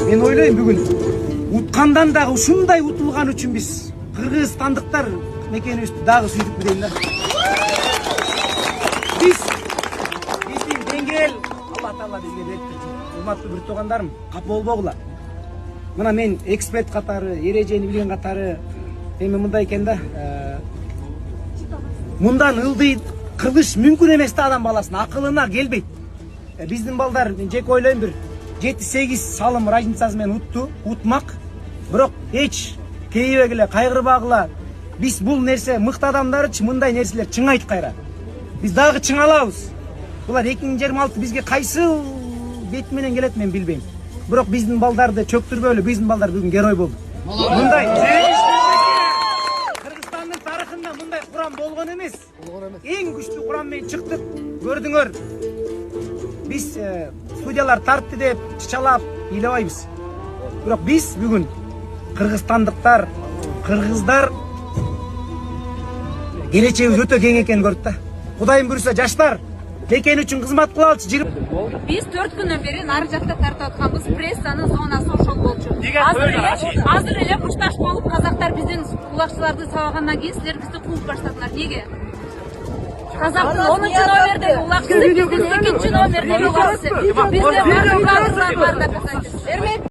Мен ойлойм бүгүн уткандан дагы ушундай утулган үчүн биз кыргызстандыктар мекенибизди дагы сүйдүкпү дейм да. Биздин деңгээл Алла Таала бизге бериптир. Урматтуу бир туугандарым, капа болбогула. Мына мен эксперт катары, эрежени билген катары эми мындай экен да. Мындан ылдый кылыш мүмкүн эмес да адам баласына, акылына келбейт. Биздин балдар мен жеке ойлойм бир 7-8 салым разницасы менен утмак. Бирок эч кейбегиле, кайгырбагыла. Биз бул нерсе мыкты адамдарычы мындай нерселер чыңайт кайра. Биз дагы чыңалабыз. Булар 2026 бизге кайсы бет менен келет мен билбейм. Бирок биздин балдарды чөктүрбөйлү, биздин балдар бүгүн герой болду. Мындай Кыргызстандын тарыхында мындай курам болгон эмес. Эң күчтүү курам менен чыктык. Көрдүңөр. Биз судьялар тартты деп чычалап ыйлабайбыз. Бирок биз бүгүн кыргызстандыктар, кыргыздар келечегибиз өтө кең экенин көрдүк да. Кудайым буйруса жаштар мекен үчүн кызмат кылалычы. Биз 4 күндөн бери нары жакта тартып атканбыз. Прессанын зонасы ошол болчу. Азыр эле бушташ болуп казактар биздин улакчыларды сабагандан кийин силер бизди кууп баштадыңар. Неге? Казактын 10-чу номердеги улакчысы биздин 8-чи номердеги улакчысы. Бизде